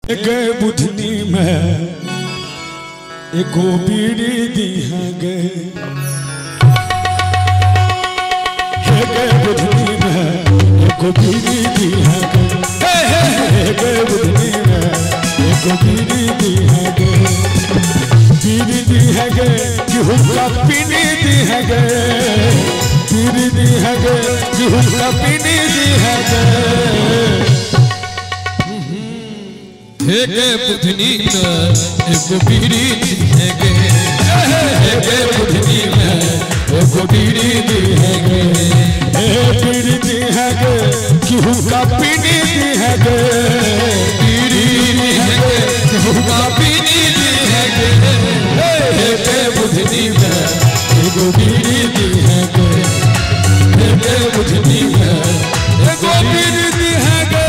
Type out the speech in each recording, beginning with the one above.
गए बुधनी में एको बीड़ी दी है गए बुधनी में एको बीड़ी दी है गए बुधनी में एको बीड़ी दी है गए बीड़ी दी है गए कि हुक्का पीनी दी है गए बीड़ी दी है गए कि हुक्का पीनी दी है गए हेगे बुधनी में एगो बीड़ी दी है गे हेगे बुधनी में एगो बीड़ी दी है गे बीड़ी दी है गे कि हुक्का पीनी दी है गे बीड़ी दी है गे कि हुक्का पीनी दी है गे हेगे बुधनी में एगो बीड़ी दी है गे हेगे बुधनी में एगो बीड़ी दी है गे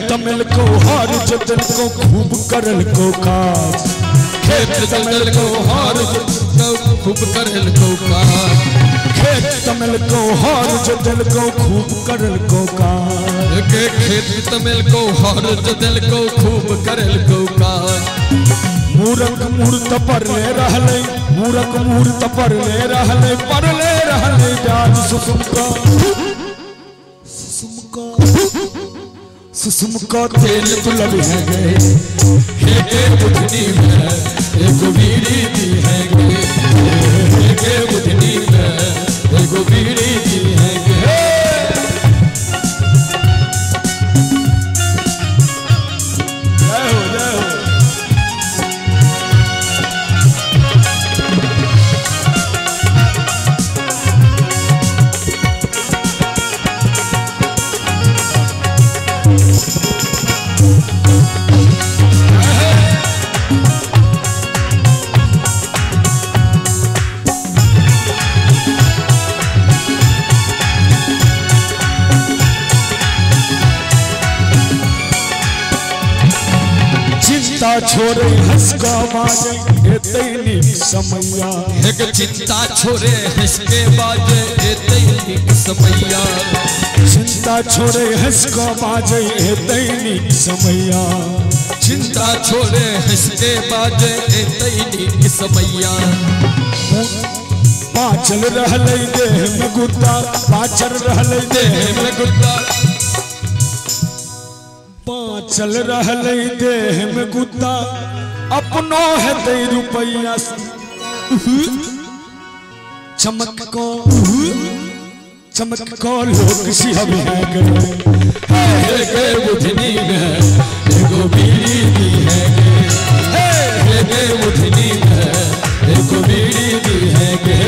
तमिल को हर जतन को खूब करल को काज खेत तमिल को हर खूब करल को काज खेत तमिल को हर जतन को खूब करल को काज खेत तमिल को हर जतन को खूब करल को काज मूरख मूर्त पर ले रहले मूरख मूर्त पर ले रहले ब्याज सुसुम का तेल तुलब है गए हेगे बुधनी में एगो बीड़ी दी है गे हेगे बुधनी में एगो बीड़ी दी है गे जय हो जय हो छोरे हंसका बाजे एतैनी समैया एक चिंता छोरे हंसके बाजे एतैनी समैया चिंता छोरे हंसका बाजे एतैनी समैया चिंता छोरे हंसके बाजे एतैनी समैया पाचल रहले देह में गुद्दा पाचल रहले देह में गुद्दा चल रहले देह में गुद्दा अपनो है दे रुपया चमक को लोग सिहब है गए बुधनी में एगो बीड़ी दी है गे बुधनी में एगो बीड़ी दी है गे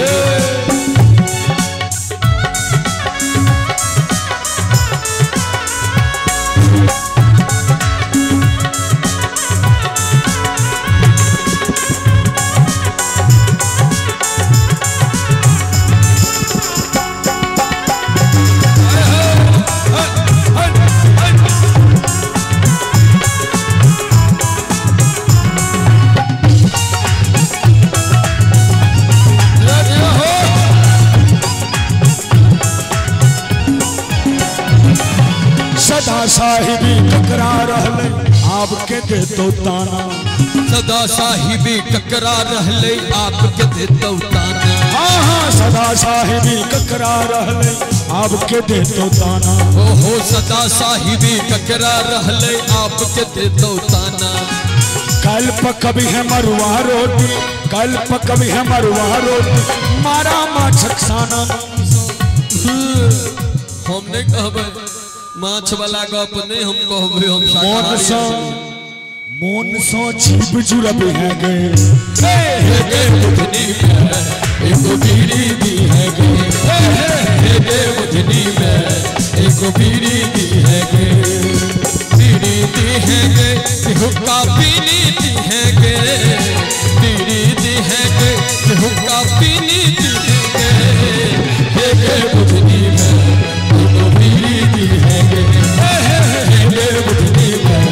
सदा साहिबी ककरा रहले आपके दे तो ताना सदा साहिबी ककरा रहले आपके दे तो ताना हाँ सदा साहिबी ककरा रहले आपके दे तो ताना ओहो सदा साहिबी ककरा रहले आपके दे तो ताना कल कभी है मरुआ रोटी कल कभी है मरुआ रोटी मारा माछक साना हमने कहबे माछ वाला गप नहीं हम कहबे हम मोन सो जीव जुड़ब है गए हेगे बुधनी में एगो बीड़ी दी है गे हेगे बुधनी में एगो बीड़ी दी है गे बीड़ी दी है गे हुक्का पीनी दी है गे बीड़ी दी है गे कि हुक्का पीनी दी है गे बुधनी में एको बीड़ी दी है गे बुधनी में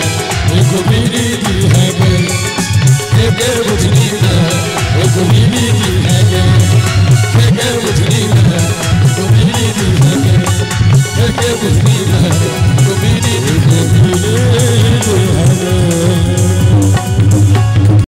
एको बीड़ी दी है गे बुधनी में एको बीड़ी दी है गे बुधनी में एको बीड़ी दी है गे बुधनी